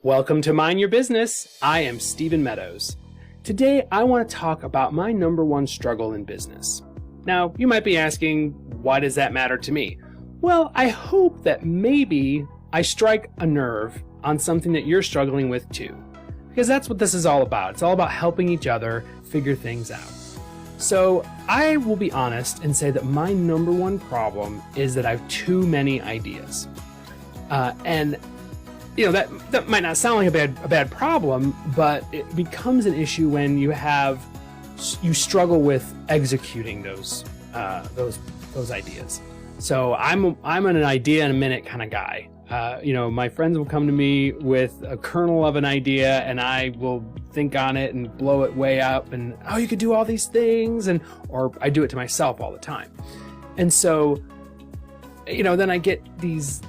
Welcome to Mind Your Business. I am Stephen Meadows. Today, I want to talk about my number one struggle in business. Now, you might be asking, why does that matter to me? Well, I hope that maybe I strike a nerve on something that you're struggling with too, because that's what this is all about. It's all about helping each other figure things out. So I will be honest and say that my number one problem is that I have too many ideas. And you know, that might not sound like a bad problem, but it becomes an issue when you struggle with executing those ideas. So I'm an idea in a minute kind of guy. My friends will come to me with a kernel of an idea, and I will think on it and blow it way up, and you could do all these things, or I do it to myself all the time. And so, then I get these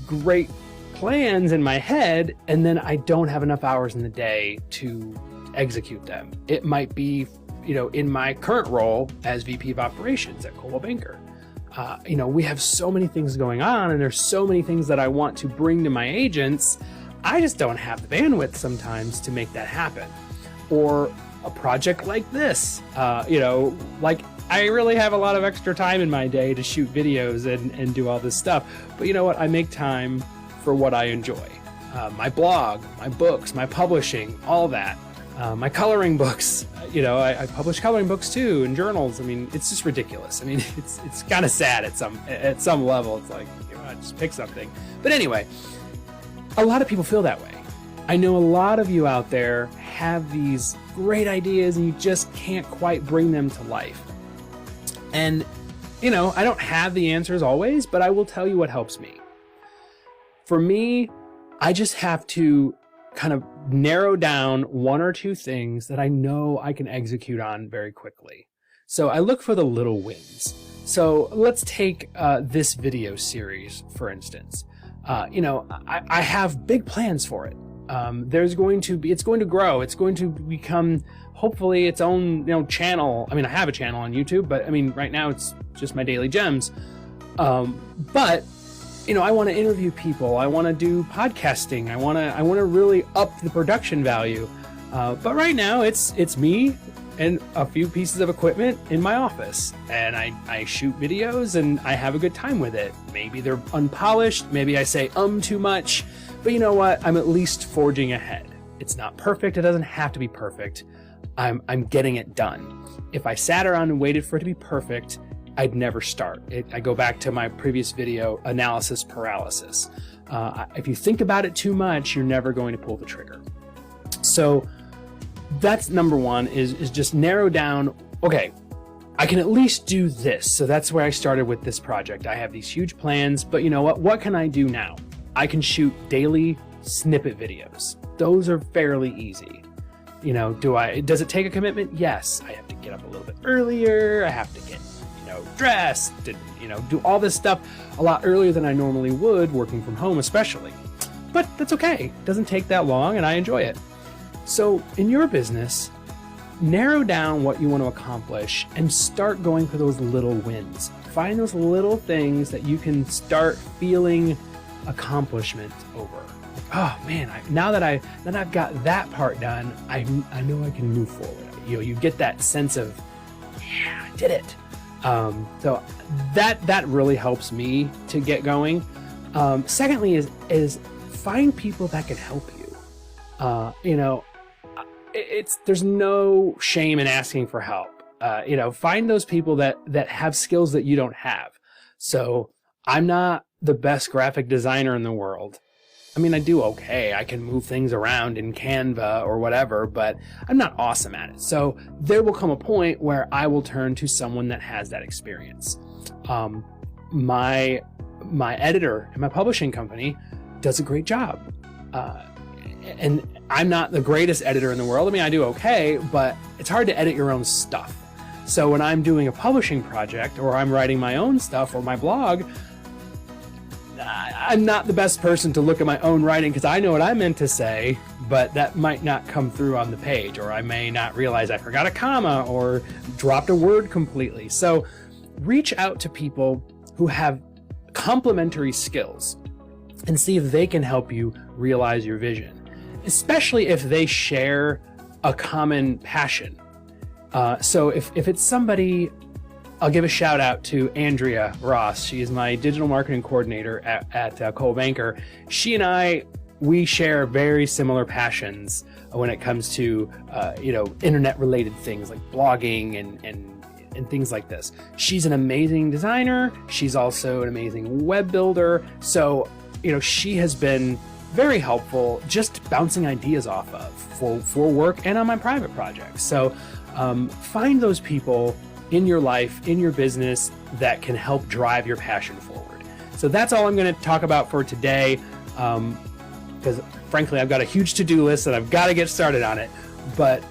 great plans in my head, and then I don't have enough hours in the day to execute them. It might be, in my current role as VP of Operations at Coldwell Banker. We have so many things going on, and there's so many things that I want to bring to my agents. I just don't have the bandwidth sometimes to make that happen. Or a project like this, I really have a lot of extra time in my day to shoot videos and do all this stuff. But you know what? I make time for what I enjoy. My blog, my books, my publishing, all that. My coloring books, I publish coloring books too, and journals. I mean, it's just ridiculous. I mean, it's kind of sad at some level. It's like, just pick something. But anyway, a lot of people feel that way. I know a lot of you out there have these great ideas and you just can't quite bring them to life. And, I don't have the answers always, but I will tell you what helps me. For me, I just have to kind of narrow down one or two things that I know I can execute on very quickly. So I look for the little wins. So let's take this video series, for instance. I have big plans for it. It's going to grow. It's going to become hopefully its own, channel. I mean, I have a channel on YouTube, but I mean, right now it's just my daily gems. But I want to interview people. I want to do podcasting. I want to really up the production value. But right now it's me and a few pieces of equipment in my office, and I shoot videos and I have a good time with it. Maybe they're unpolished. Maybe I say too much, but you know what? I'm at least forging ahead. It's not perfect. It doesn't have to be perfect. I'm getting it done. If I sat around and waited for it to be perfect, I'd never start. I go back to my previous video, analysis paralysis. If you think about it too much, you're never going to pull the trigger. So that's number one, is just narrow down, okay, I can at least do this. So that's where I started with this project. I have these huge plans, but you know what? What can I do now? I can shoot daily snippet videos. Those are fairly easy. Does it take a commitment? Yes. I have to get up a little bit earlier. I have to get dressed and do all this stuff a lot earlier than I normally would, working from home especially. But that's okay. It doesn't take that long and I enjoy it. So in your business, narrow down what you want to accomplish and start going for those little wins. Find those little things that you can start feeling accomplishment over. Oh man, now that I've got that part done, I know I can move forward. You get that sense of, yeah, I did it. So that really helps me to get going. Secondly is find people that can help you. There's no shame in asking for help. Find those people that have skills that you don't have. So I'm not the best graphic designer in the world. I mean, I do okay. I can move things around in Canva or whatever, but I'm not awesome at it. So there will come a point where I will turn to someone that has that experience. My editor in my publishing company does a great job. And I'm not the greatest editor in the world. I mean, I do okay, but it's hard to edit your own stuff. So when I'm doing a publishing project or I'm writing my own stuff or my blog, I'm not the best person to look at my own writing because I know what I meant to say, but that might not come through on the page, or I may not realize I forgot a comma or dropped a word completely. So reach out to people who have complementary skills and see if they can help you realize your vision. especially if they share a common passion. So if it's somebody, I'll give a shout out to Andrea Ross. She is my digital marketing coordinator at Coldwell. She and I, we share very similar passions when it comes to internet related things like blogging and things like this. She's an amazing designer. She's also an amazing web builder. So she has been very helpful just bouncing ideas off of for work and on my private projects. So find those people in your life, in your business, that can help drive your passion forward. So that's all I'm going to talk about for today, because frankly, I've got a huge to-do list and I've got to get started on it. But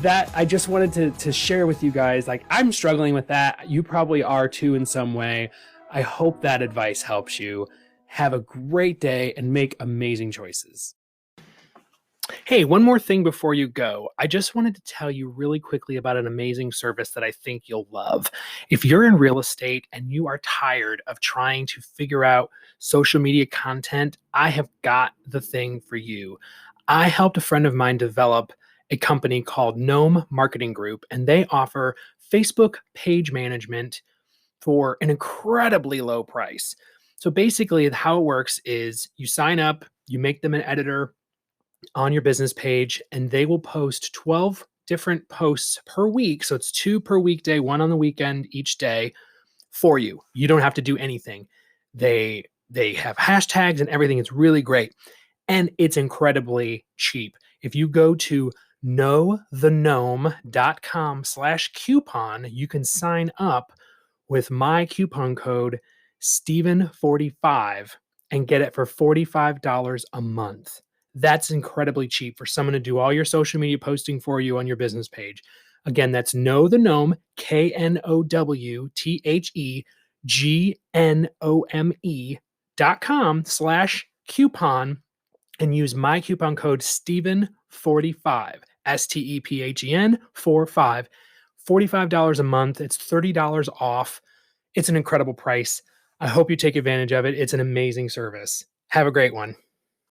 that I just wanted to share with you guys, like, I'm struggling with that. You probably are too in some way. I hope that advice helps you. Have a great day and make amazing choices. Hey, one more thing before you go. I just wanted to tell you really quickly about an amazing service that I think you'll love. If you're in real estate and you are tired of trying to figure out social media content, I have got the thing for you. I helped a friend of mine develop a company called Gnome Marketing Group, and they offer Facebook page management for an incredibly low price. So basically, how it works is you sign up, you make them an editor on your business page, and they will post 12 different posts per week. So it's 2 per weekday, 1 on the weekend each day for you. You don't have to do anything. They have hashtags and everything. It's really great. And it's incredibly cheap. If you go to knowthegnome.com/coupon, you can sign up with my coupon code Steven45 and get it for $45 a month. That's incredibly cheap for someone to do all your social media posting for you on your business page. Again, that's knowthegnome, KNOWTHEGNOME.com/coupon and use my coupon code Steven45, STEPHEN 45, $45 a month. It's $30 off. It's an incredible price. I hope you take advantage of it. It's an amazing service. Have a great one.